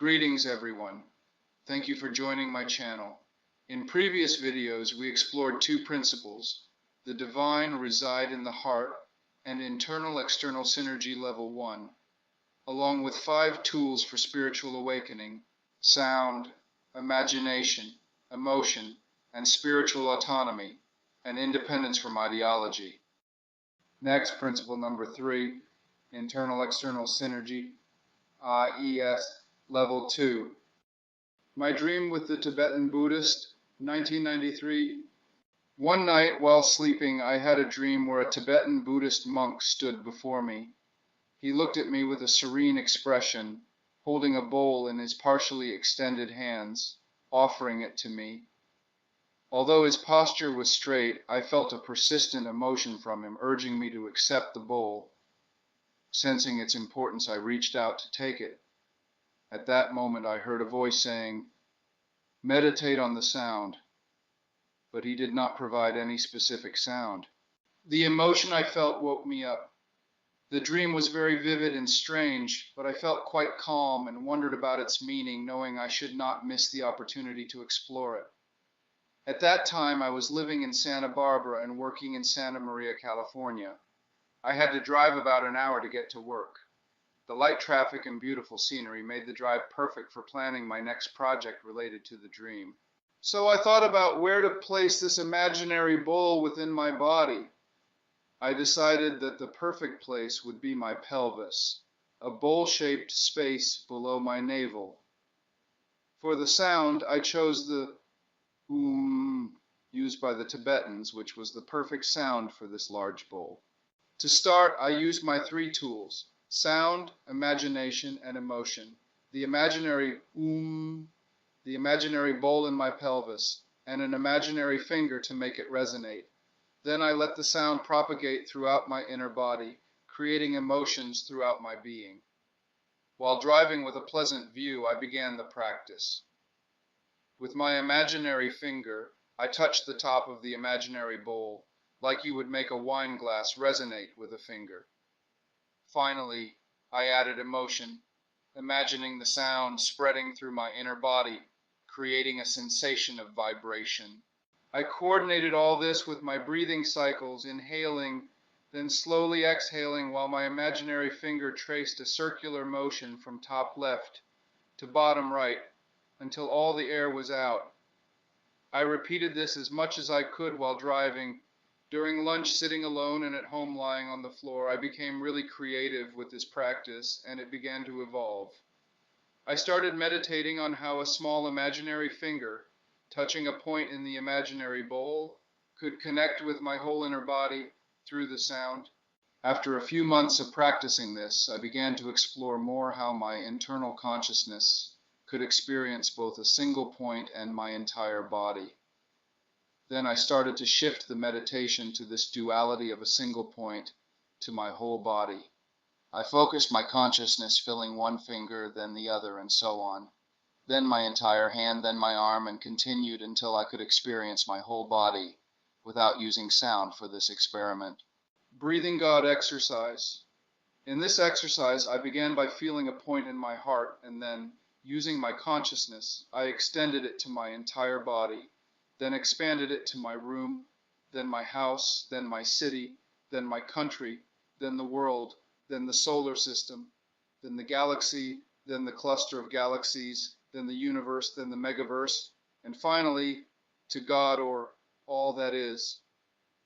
Greetings everyone. Thank you for joining my channel. In previous videos we explored two principles: the divine reside in the heart and internal-external synergy level 1, along with 5 tools for spiritual awakening: sound, imagination, emotion, and spiritual autonomy, and independence from ideology. Next, principle number 3, internal-external synergy, IES level 2. My dream with the Tibetan Buddhist, 1993. One night while sleeping, I had a dream where a Tibetan Buddhist monk stood before me. He looked at me with a serene expression, holding a bowl in his partially extended hands, offering it to me. Although his posture was straight, I felt a persistent emotion from him, urging me to accept the bowl. Sensing its importance, I reached out to take it. At that moment, I heard a voice saying, "Meditate on the sound," but he did not provide any specific sound. The emotion I felt woke me up. The dream was very vivid and strange, but I felt quite calm and wondered about its meaning, knowing I should not miss the opportunity to explore it. At that time, I was living in Santa Barbara and working in Santa Maria, California. I had to drive about an hour to get to work. The light traffic and beautiful scenery made the drive perfect for planning my next project related to the dream. So I thought about where to place this imaginary bowl within my body. I decided that the perfect place would be my pelvis, a bowl-shaped space below my navel. For the sound, I chose the used by the Tibetans, which was the perfect sound for this large bowl. To start, I used my 3 tools: sound, imagination, and emotion. The imaginary the imaginary bowl in my pelvis, and an imaginary finger to make it resonate. Then I let the sound propagate throughout my inner body, creating emotions throughout my being. While driving with a pleasant view, I began the practice. With my imaginary finger, I touched the top of the imaginary bowl, like you would make a wine glass resonate with a finger. Finally, I added emotion, imagining the sound spreading through my inner body, creating a sensation of vibration. I coordinated all this with my breathing cycles, inhaling, then slowly exhaling while my imaginary finger traced a circular motion from top left to bottom right until all the air was out. I repeated this as much as I could while driving. During lunch, sitting alone and at home lying on the floor, I became really creative with this practice, and it began to evolve. I started meditating on how a small imaginary finger, touching a point in the imaginary bowl, could connect with my whole inner body through the sound. After a few months of practicing this, I began to explore more how my internal consciousness could experience both a single point and my entire body. Then I started to shift the meditation to this duality of a single point to my whole body. I focused my consciousness filling one finger, then the other, and so on. Then my entire hand, then my arm, and continued until I could experience my whole body without using sound for this experiment. Breathing God exercise. In this exercise, I began by feeling a point in my heart, and then, using my consciousness, I extended it to my entire body, then expanded it to my room, then my house, then my city, then my country, then the world, then the solar system, then the galaxy, then the cluster of galaxies, then the universe, then the megaverse, and finally to God, or all that is.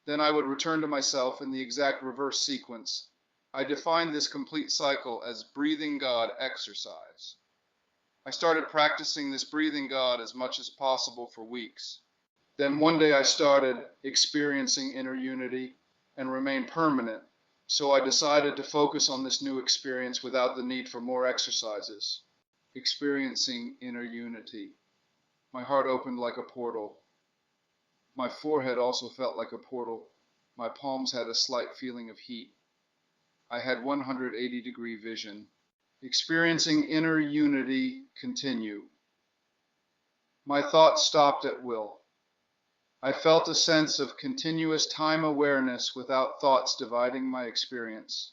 Then I would return to myself in the exact reverse sequence. I defined this complete cycle as breathing God exercise. I started practicing this breathing God as much as possible for weeks. Then one day I started experiencing inner unity and remained permanent, so I decided to focus on this new experience without the need for more exercises. Experiencing inner unity. My heart opened like a portal. My forehead also felt like a portal. My palms had a slight feeling of heat. I had 180-degree vision. Experiencing inner unity continue. My thoughts stopped at will. I felt a sense of continuous time awareness without thoughts dividing my experience.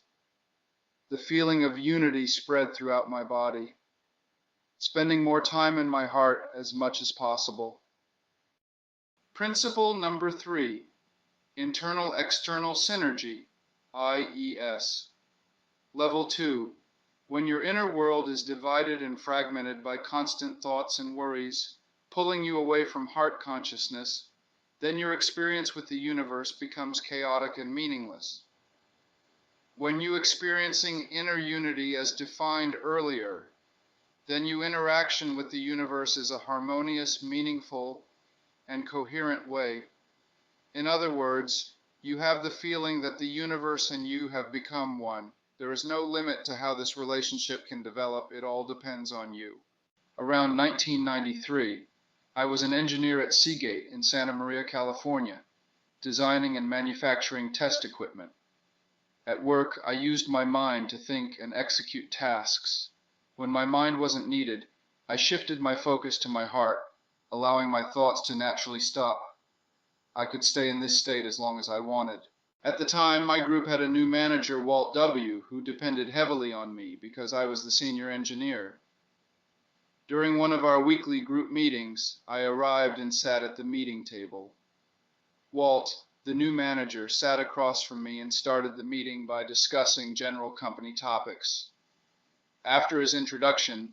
The feeling of unity spread throughout my body. spending more time in my heart as much as possible. Principle number 3, internal-external synergy, IES. Level 2, when your inner world is divided and fragmented by constant thoughts and worries, pulling you away from heart consciousness, then your experience with the universe becomes chaotic and meaningless. When you experiencing inner unity as defined earlier, then your interaction with the universe is a harmonious, meaningful, and coherent way. In other words, you have the feeling that the universe and you have become one. There is no limit to how this relationship can develop. It all depends on you. Around 1993, I was an engineer at Seagate in Santa Maria, California, designing and manufacturing test equipment. At work, I used my mind to think and execute tasks. When my mind wasn't needed, I shifted my focus to my heart, allowing my thoughts to naturally stop. I could stay in this state as long as I wanted. At the time, my group had a new manager, Walt W., who depended heavily on me because I was the senior engineer. During one of our weekly group meetings, I arrived and sat at the meeting table. Walt, the new manager, sat across from me and started the meeting by discussing general company topics. After his introduction,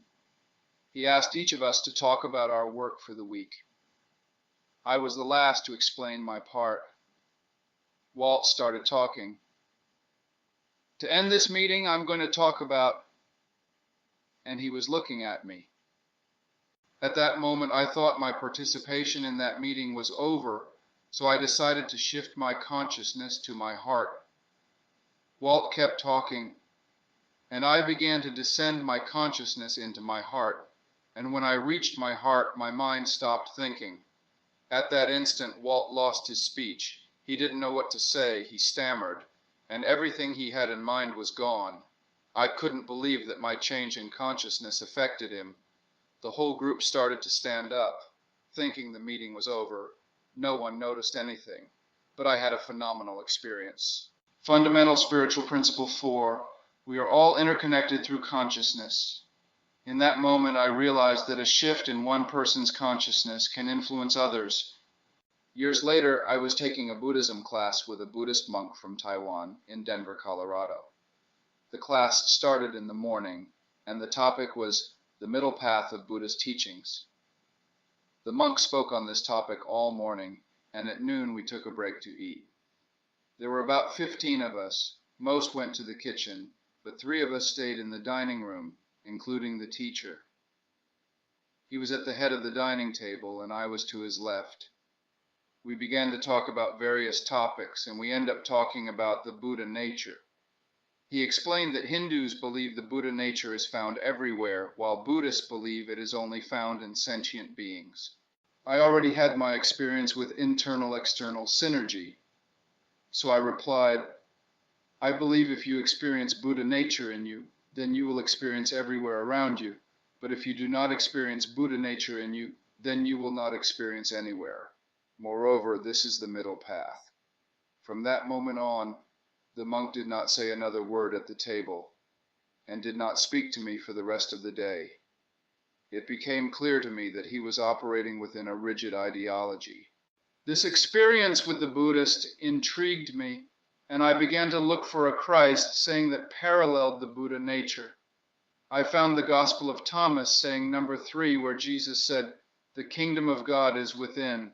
he asked each of us to talk about our work for the week. I was the last to explain my part. Walt started talking. To end this meeting, I'm going to talk about, and he was looking at me. At that moment, I thought my participation in that meeting was over, so I decided to shift my consciousness to my heart. Walt kept talking, and I began to descend my consciousness into my heart, and when I reached my heart, my mind stopped thinking. At that instant, Walt lost his speech. He didn't know what to say, he stammered, and everything he had in mind was gone. I couldn't believe that my change in consciousness affected him. The whole group started to stand up, thinking the meeting was over. No one noticed anything, but I had a phenomenal experience. Fundamental Spiritual Principle 4, we are all interconnected through consciousness. In that moment, I realized that a shift in one person's consciousness can influence others. Years later, I was taking a Buddhism class with a Buddhist monk from Taiwan in Denver, Colorado. The class started in the morning, and the topic was the middle path of Buddha's teachings. The monk spoke on this topic all morning, and at noon we took a break to eat. There were about 15 of us. Most went to the kitchen, but 3 of us stayed in the dining room, including the teacher. He was at the head of the dining table, and I was to his left. We began to talk about various topics, and we ended up talking about the Buddha nature. He explained that Hindus believe the Buddha nature is found everywhere, while Buddhists believe it is only found in sentient beings. I already had my experience with internal-external synergy, so I replied, I believe if you experience Buddha nature in you, then you will experience everywhere around you. But if you do not experience Buddha nature in you, then you will not experience anywhere. Moreover, this is the middle path. From that moment on, the monk did not say another word at the table, and did not speak to me for the rest of the day. It became clear to me that he was operating within a rigid ideology. This experience with the Buddhist intrigued me, and I began to look for a Christ saying that paralleled the Buddha nature. I found the Gospel of Thomas saying number 3, where Jesus said, "The kingdom of God is within."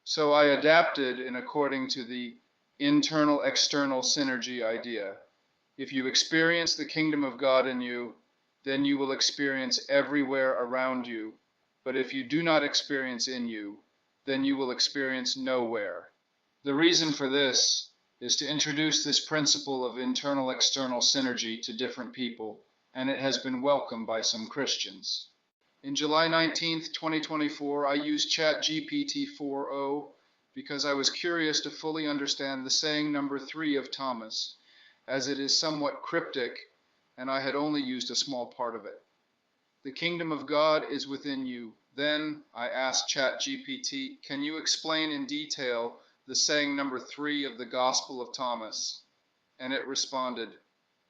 So I adapted in according to the internal-external synergy idea. If you experience the kingdom of God in you, then you will experience everywhere around you. But if you do not experience in you, then you will experience nowhere. The reason for this is to introduce this principle of internal-external synergy to different people, and it has been welcomed by some Christians. In July 19th, 2024, I used ChatGPT 4o because I was curious to fully understand the saying number 3 of Thomas, as it is somewhat cryptic and I had only used a small part of it. The kingdom of God is within you. Then I asked ChatGPT, can you explain in detail the saying number 3 of the Gospel of Thomas? And it responded,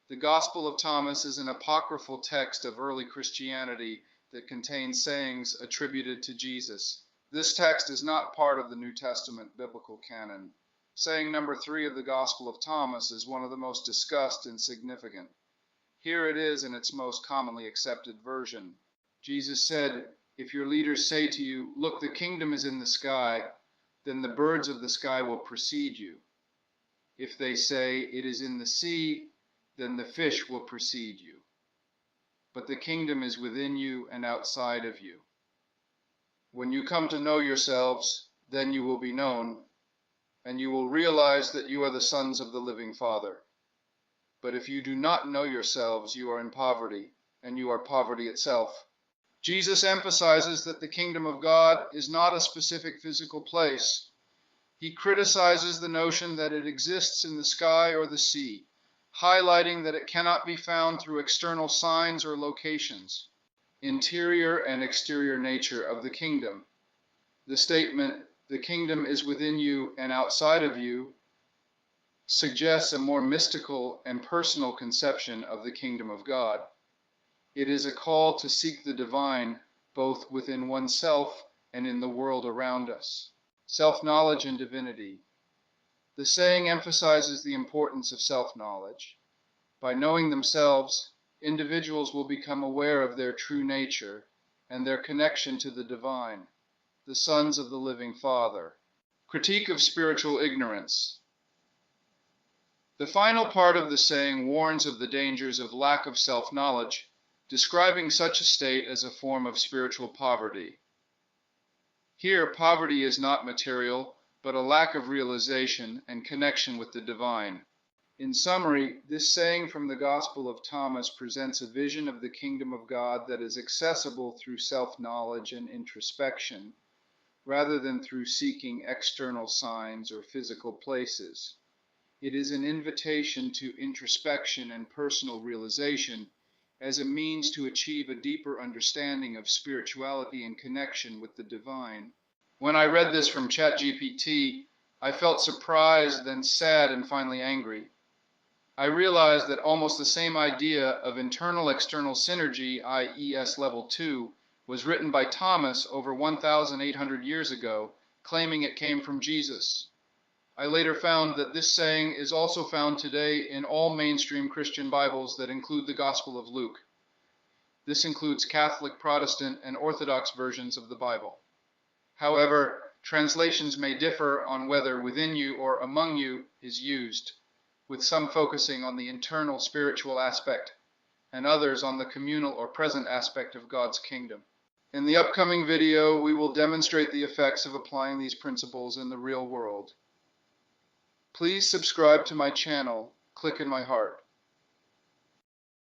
the Gospel of Thomas is an apocryphal text of early Christianity that contains sayings attributed to Jesus. This text is not part of the New Testament biblical canon. Saying number 3 of the Gospel of Thomas is one of the most discussed and significant. Here it is in its most commonly accepted version. Jesus said, "If your leaders say to you, 'Look, the kingdom is in the sky,' then the birds of the sky will precede you. If they say, 'It is in the sea,' then the fish will precede you. But the kingdom is within you and outside of you. When you come to know yourselves, then you will be known, and you will realize that you are the sons of the living Father. But if you do not know yourselves, you are in poverty, and you are poverty itself." Jesus emphasizes that the kingdom of God is not a specific physical place. He criticizes the notion that it exists in the sky or the sea, highlighting that it cannot be found through external signs or locations. Interior and exterior nature of the kingdom. The statement, "The kingdom is within you and outside of you," suggests a more mystical and personal conception of the kingdom of God. It is a call to seek the divine both within oneself and in the world around us. Self-knowledge and divinity. The saying emphasizes the importance of self-knowledge. By knowing themselves, individuals will become aware of their true nature and their connection to the divine, the sons of the living Father. Critique of spiritual ignorance. The final part of the saying warns of the dangers of lack of self-knowledge, describing such a state as a form of spiritual poverty. Here, poverty is not material, but a lack of realization and connection with the divine. In summary, this saying from the Gospel of Thomas presents a vision of the kingdom of God that is accessible through self-knowledge and introspection, rather than through seeking external signs or physical places. It is an invitation to introspection and personal realization as a means to achieve a deeper understanding of spirituality and connection with the divine. When I read this from ChatGPT, I felt surprised, then sad, and finally angry. I realized that almost the same idea of internal-external synergy, i.e. level 2, was written by Thomas over 1,800 years ago, claiming it came from Jesus. I later found that this saying is also found today in all mainstream Christian Bibles that include the Gospel of Luke. This includes Catholic, Protestant, and Orthodox versions of the Bible. However, translations may differ on whether "within you" or "among you" is used, with some focusing on the internal spiritual aspect, and others on the communal or present aspect of God's kingdom. In the upcoming video, we will demonstrate the effects of applying these principles in the real world. Please subscribe to my channel, click in my heart.